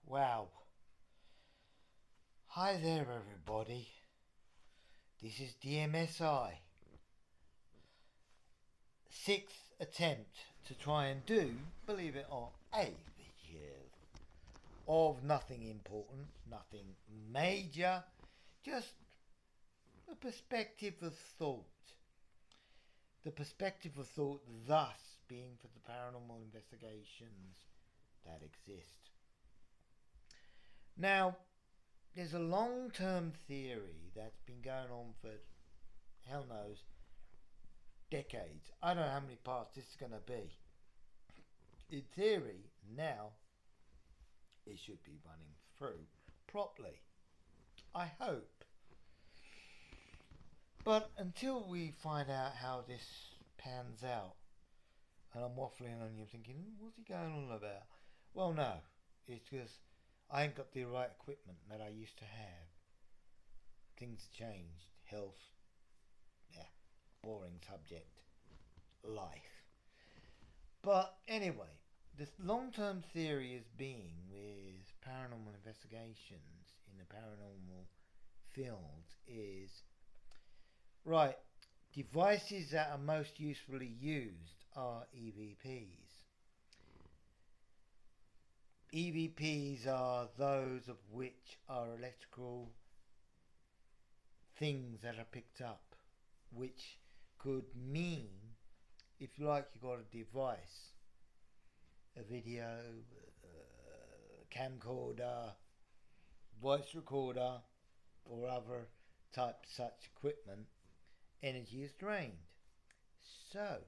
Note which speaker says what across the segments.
Speaker 1: Wow. Hi there, everybody. This is DMSI. Sixth attempt to try and do, believe it or not, a video of nothing important, nothing major, just a perspective of thought. The perspective of thought thus being for the paranormal investigations that exist. Now, there's a long-term theory that's been going on for, hell knows, decades. I don't know how many parts this is going to be. In theory, now, it should be running through properly. I hope. But until we find out how this pans out, and I'm waffling on you thinking, what's he going on about? Well, no. It's because I ain't got the right equipment that I used to have. Things changed. Health. Yeah. Boring subject. Life. But anyway, this long-term theory is being with paranormal investigations in the paranormal field is, right, devices that are most usefully used are EVPs. EVPs are those of which are electrical things that are picked up, which could mean, if you like, you got a device, a video, camcorder, voice recorder, or other type such equipment, energy is drained. So,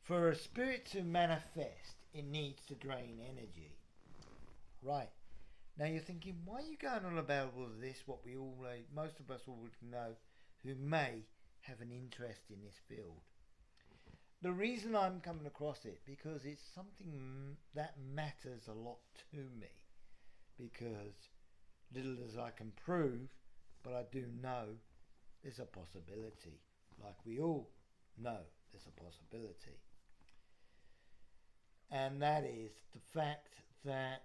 Speaker 1: for a spirit to manifest, it needs to drain energy. Right. Now you're thinking, why are you going on about all of this, what we all, most of us would know, who may have an interest in this field? The reason I'm coming across it, because it's something that matters a lot to me. Because little as I can prove, but I do know there's a possibility. Like we all know there's a possibility. And that is the fact that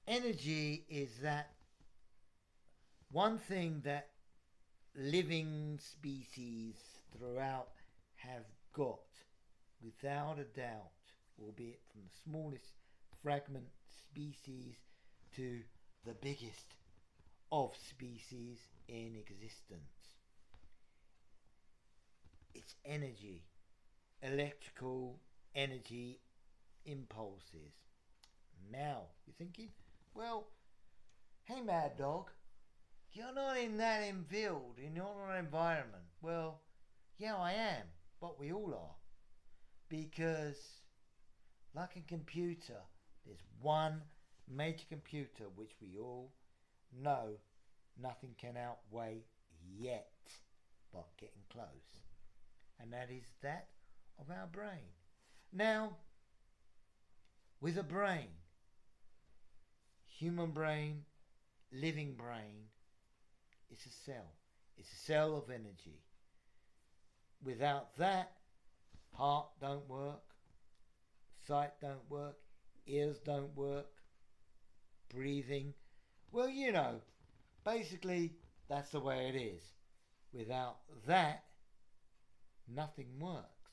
Speaker 1: energy is that one thing that living species throughout have got, without a doubt, albeit from the smallest fragment species to the biggest of species in existence. It's energy. Electrical energy impulses. Now, you're thinking, well, hey Mad Dog, you're not in that field, in your environment. Well, yeah, I am, but we all are. Because, like a computer, there's one major computer which we all know nothing can outweigh yet, but getting close. And that is that of our brain. Now, with a brain, human brain, living brain, it's a cell. It's a cell of energy. Without that, heart don't work, sight don't work, ears don't work, breathing. Well, you know, basically that's the way it is. Without that, nothing works,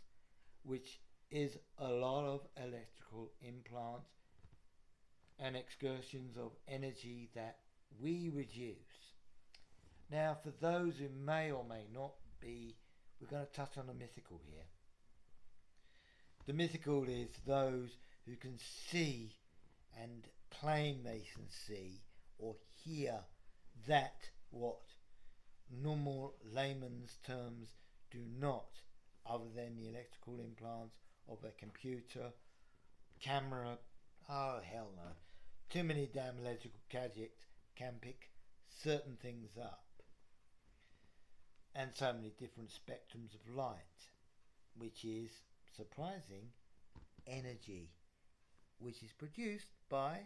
Speaker 1: which is a lot of electrical implants and excursions of energy that we reduce. Now, for those who may or may not be, we're going to touch on the mythical here. The mythical is those who can see and claim they can see or hear that what normal layman's terms do not, other than the electrical implants of a computer, camera. Oh hell no. Too many damn electrical gadgets can pick certain things up. And so many different spectrums of light, which is surprising energy, which is produced by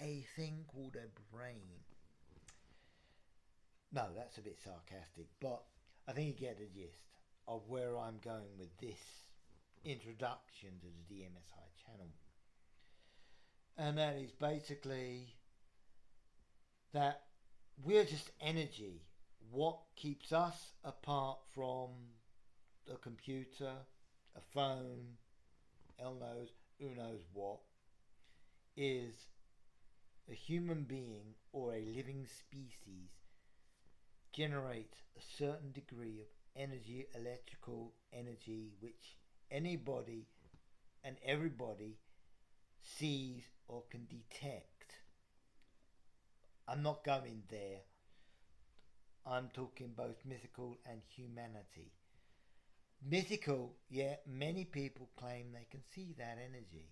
Speaker 1: a thing called a brain. No, that's a bit sarcastic, but I think you get the gist of where I'm going with this introduction to the DMSI channel. And that is basically that we're just energy. What keeps us apart from a computer, a phone, L knows, who knows what, is a human being or a living species generates a certain degree of energy, electrical energy, which anybody and everybody sees or can detect. I'm not going there. I'm talking both mythical and humanity. Mythical, yeah, many people claim they can see that energy.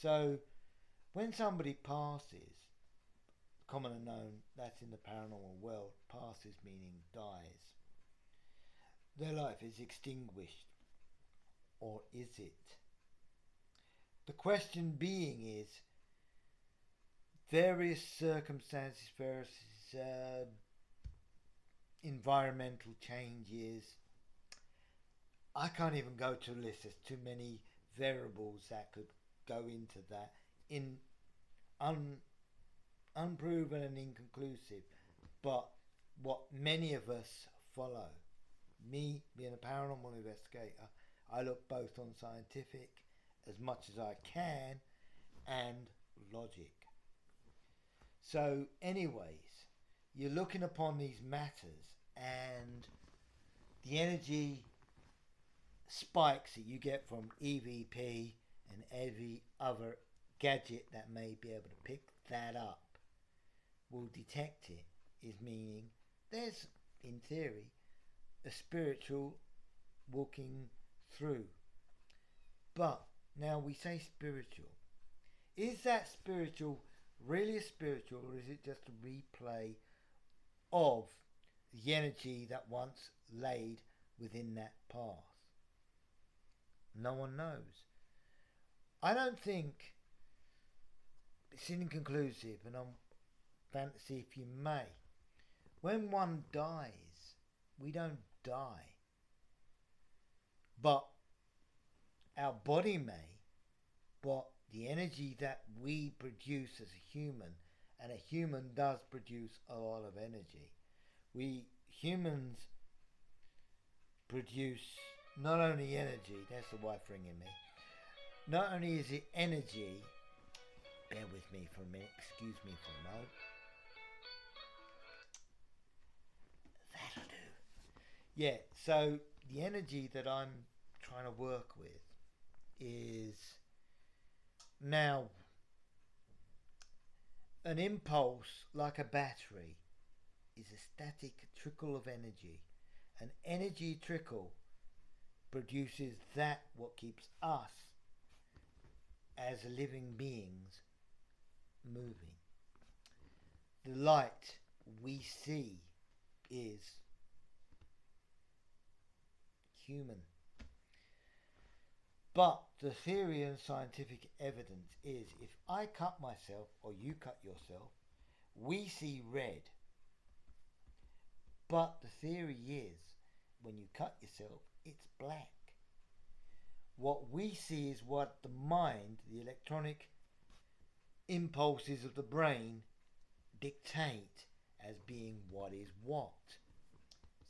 Speaker 1: So when somebody passes, commonly known, that's in the paranormal world, passes meaning dies, their life is extinguished. Or is it? The question being is, various circumstances, various environmental changes. I can't even go to a list. There's too many variables that could go into that in unproven and inconclusive. But what many of us follow, me being a paranormal investigator, I look both on scientific as much as I can and logic. So anyways, you're looking upon these matters and the energy spikes that you get from EVP and every other gadget that may be able to pick that up will detect it, is meaning there's, in theory, a spiritual walking through. But now we say spiritual. Is that spiritual really spiritual, or is it just a replay of the energy that once laid within that path? No one knows. I don't think it's inconclusive, and I'm fantasy if you may. When one dies, we don't die. But our body may, but the energy that we produce as a human, and a human does produce a lot of energy. We humans produce not only energy, that's the wife ringing me, not only is it energy, bear with me for a minute, excuse me for a moment. That'll do. Yeah, so the energy that I'm trying to work with is now an impulse like a battery is a static trickle of energy. An energy trickle produces that what keeps us as living beings moving. The light we see is human. But the theory and scientific evidence is if I cut myself or you cut yourself, we see red. But the theory is when you cut yourself, it's black. What we see is what the mind, the electronic impulses of the brain dictate as being what is what.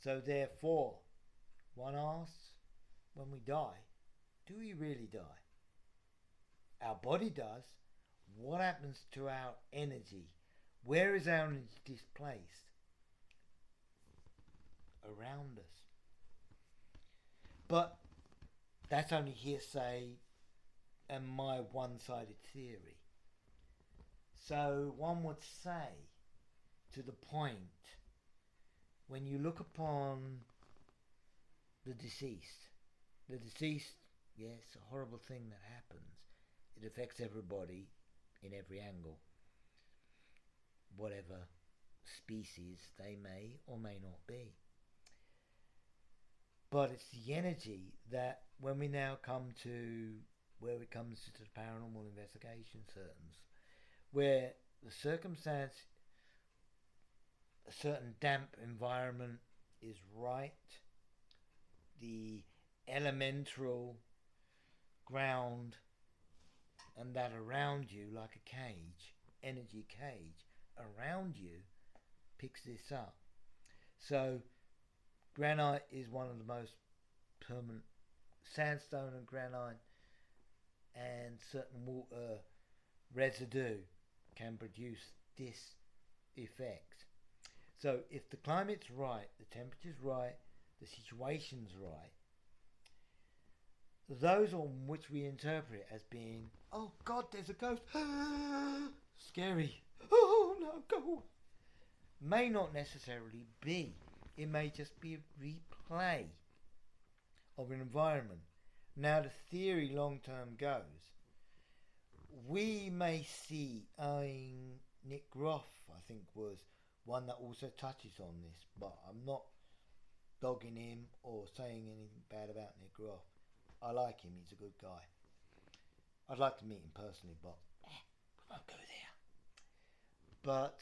Speaker 1: So therefore, one asks, when we die, do we really die? Our body does. What happens to our energy? Where is our energy displaced? Around us. But that's only hearsay and my one-sided theory. So one would say, to the point, when you look upon the deceased, yes, a horrible thing that happens. It affects everybody in every angle. Whatever species they may or may not be. But it's the energy that when we now come to where it comes to the paranormal investigation certains, where the circumstance, a certain damp environment is right, the elemental ground and that around you, like a cage, energy cage around you, picks this up. So granite is one of the most permanent. Sandstone and granite and certain water residue can produce this effect. So if the climate's right, the temperature's right, the situation's right, those on which we interpret as being, oh God, there's a ghost, scary, oh no, go away, may not necessarily be. It may just be a replay of an environment. Now the theory long term goes, we may see, Nick Groff I think was one that also touches on this, but I'm not dogging him or saying anything bad about Nick Groff. I like him, he's a good guy. I'd like to meet him personally, but we won't go there. But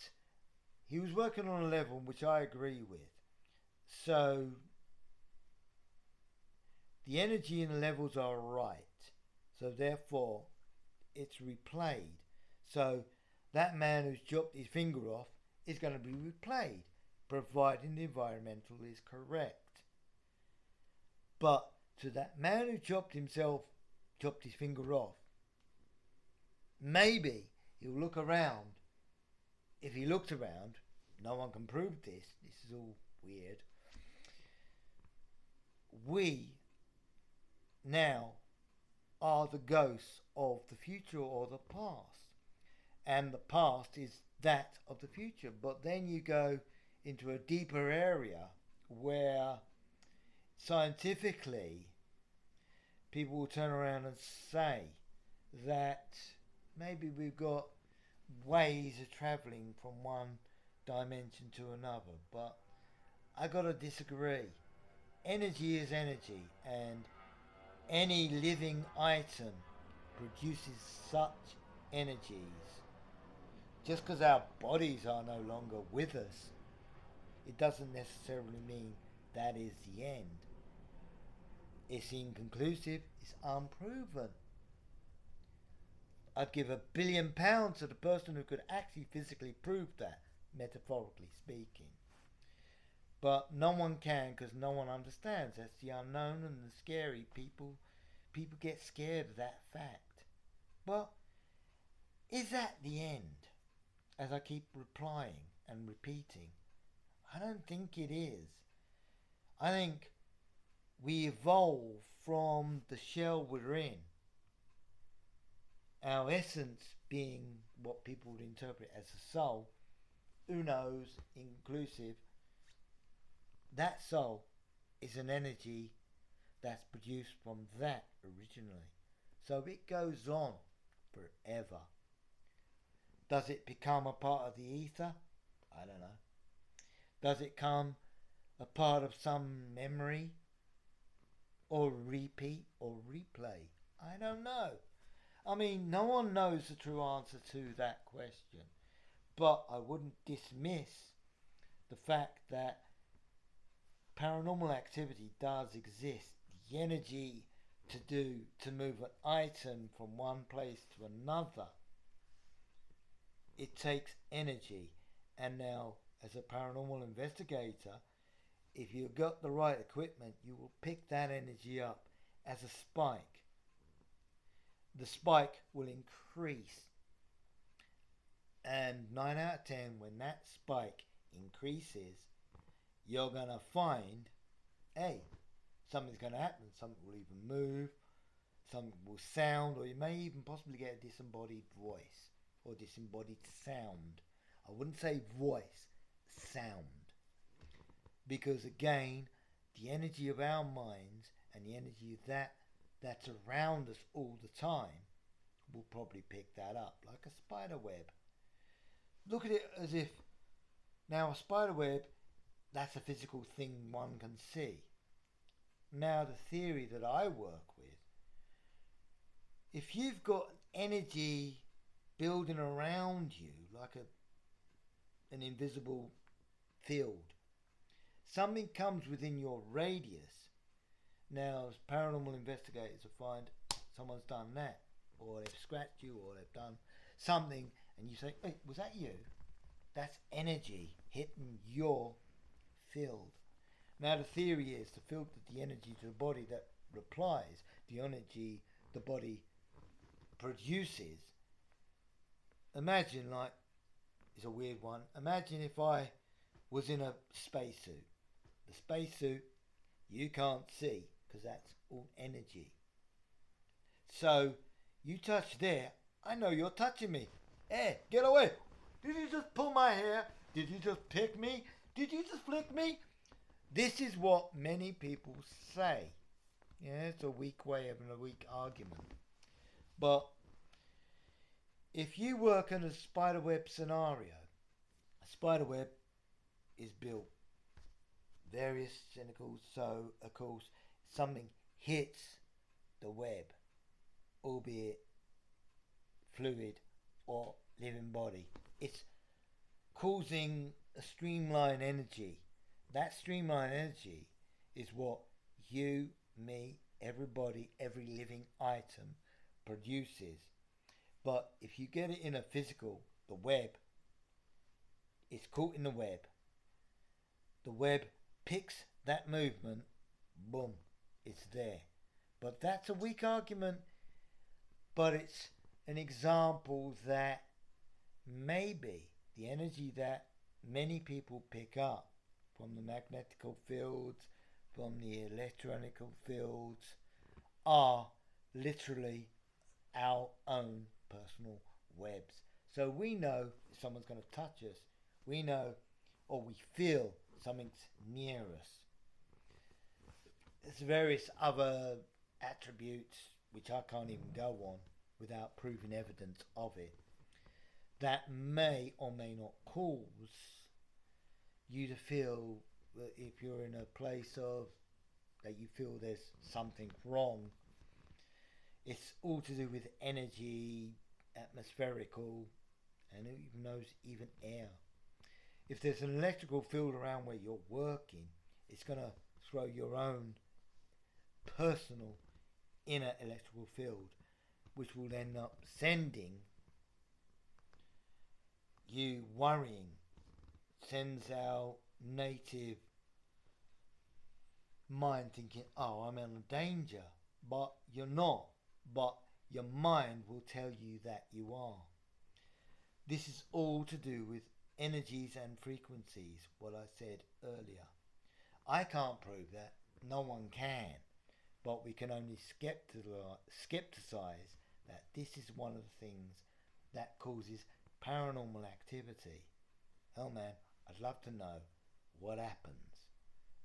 Speaker 1: he was working on a level which I agree with. So the energy in the levels are right. So therefore it's replayed. So that man who's chopped his finger off is going to be replayed, providing the environmental is correct. But to that man who chopped his finger off, maybe he'll look around. If he looks around, no one can prove this. This is all weird. We now are the ghosts of the future or the past. And the past is that of the future. But then you go into a deeper area where scientifically people will turn around and say that maybe we've got ways of travelling from one dimension to another. But I gotta disagree. Energy is energy, and any living item produces such energies. Just because our bodies are no longer with us, it doesn't necessarily mean that is the end. It's inconclusive, it's unproven. I'd give £1 billion to the person who could actually physically prove that, metaphorically speaking. But no one can, because no one understands. That's the unknown and the scary. People get scared of that fact. But is that the end? As I keep replying and repeating, I don't think it is. I think we evolve from the shell we're in. Our essence being what people would interpret as a soul, who knows, inclusive. That soul is an energy that's produced from that originally. So it goes on forever. Does it become a part of the ether? I don't know. Does it become a part of some memory? Or repeat or replay? I don't know. I mean, no one knows the true answer to that question. But I wouldn't dismiss the fact that paranormal activity does exist. The energy to move an item from one place to another. It takes energy. And now, as a paranormal investigator, if you've got the right equipment, you will pick that energy up as a spike. The spike will increase. And 9 out of 10, when that spike increases, you're going to find, hey, something's going to happen. Something will even move, something will sound, or you may even possibly get a disembodied voice or disembodied sound. I wouldn't say voice, sound. Because again, the energy of our minds and the energy of that's around us all the time will probably pick that up, like a spider web. Look at it as if, now a spider web, that's a physical thing one can see. Now the theory that I work with, if you've got energy building around you like an invisible field, something comes within your radius. Now, as paranormal investigators will find, someone's done that, or they've scratched you, or they've done something, and you say, hey, was that you? That's energy hitting your field. Now the theory is to filter the energy to the body that replies, the energy the body produces. Imagine, like, it's a weird one, imagine if I was in a spacesuit. The spacesuit you can't see because that's all energy. So you touch there, I know you're touching me. Hey, get away. Did you just pull my hair? Did you just pick me? Did you just flick me? This is what many people say. Yeah, it's a weak way of a weak argument. But if you work in a spiderweb scenario, a spiderweb is built various cynicals, so of course something hits the web, albeit fluid or living body. It's causing a streamline energy. That streamline energy is what you, me, everybody, every living item produces. But if you get it in a physical, the web, it's caught in the web. The web picks that movement, boom, it's there. But that's a weak argument, but it's an example that maybe the energy that many people pick up from the magnetical fields, from the electronical fields, are literally our own personal webs. So we know if someone's going to touch us, we know or we feel something's near us. There's various other attributes which I can't even go on without proving evidence of it, that may or may not cause you to feel that if you're in a place of that you feel there's something wrong. It's all to do with energy, atmospherical, and who even knows, even air. If there's an electrical field around where you're working, it's going to throw your own personal inner electrical field, which will end up sending you worrying, sends our native mind thinking, oh, I'm in danger, but you're not, but your mind will tell you that you are. This is all to do with energies and frequencies, what I said earlier. I can't prove that, no one can, but we can only skepticize that this is one of the things that causes paranormal activity. Oh man, I'd love to know what happens.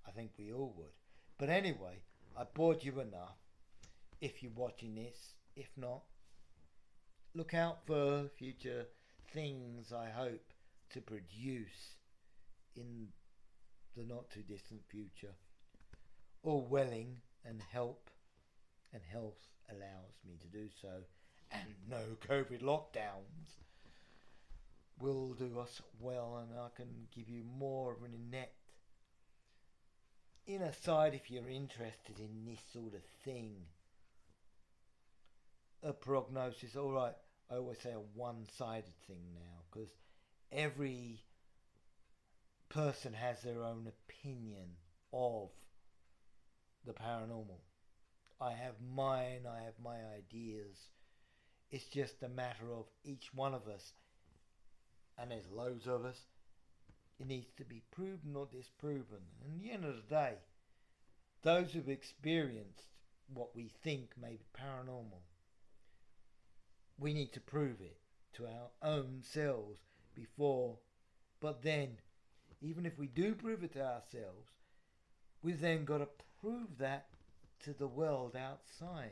Speaker 1: I think we all would. But anyway, I bored you enough if you're watching this. If not, look out for future things I hope to produce in the not too distant future. All willing and health allows me to do so, and no COVID lockdowns will do us well, and I can give you more of an inner side if you're interested in this sort of thing. A prognosis, alright, I always say a one-sided thing now, because every person has their own opinion of the paranormal. I have mine, I have my ideas. It's just a matter of each one of us, and there's loads of us, it needs to be proven or disproven. And at the end of the day, those who've experienced what we think may be paranormal, we need to prove it to our own selves before. But then, even if we do prove it to ourselves, we've then got to prove that to the world outside.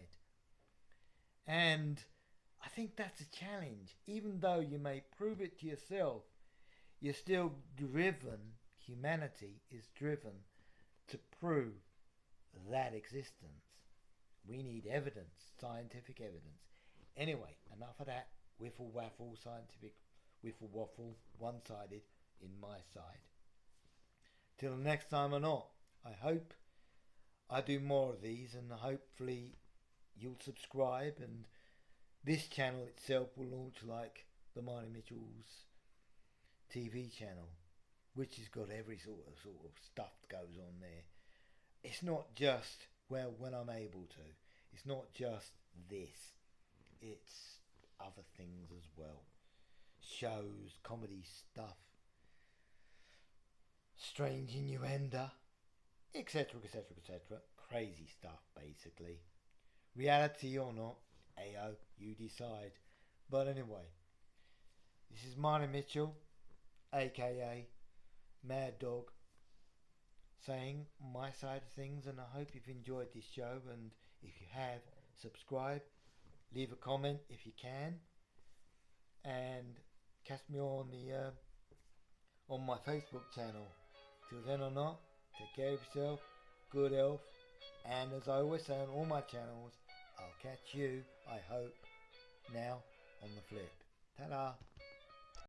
Speaker 1: And I think that's a challenge. Even though you may prove it to yourself, you're still driven, humanity is driven to prove that existence. We need evidence, scientific evidence. Anyway, enough of that wiffle waffle, scientific wiffle waffle, one-sided in my side. Till next time or not, I hope I do more of these, and hopefully you'll subscribe, and this channel itself will launch like the Marty Mitchell's TV channel, which has got every sort of stuff that goes on there. It's not just, well, when I'm able to. It's not just this. It's other things as well. Shows, comedy stuff, strange innuendo, etc, etc, etc. Crazy stuff, basically. Reality or not, ayo, you decide. But anyway, this is Marty Mitchell, aka Mad Dog, saying my side of things, and I hope you've enjoyed this show, and if you have, subscribe, leave a comment if you can, and catch me on the on my Facebook channel. Till then or not, take care of yourself, good health, and as I always say on all my channels, I'll catch you, I hope, now on the flip. Ta-da!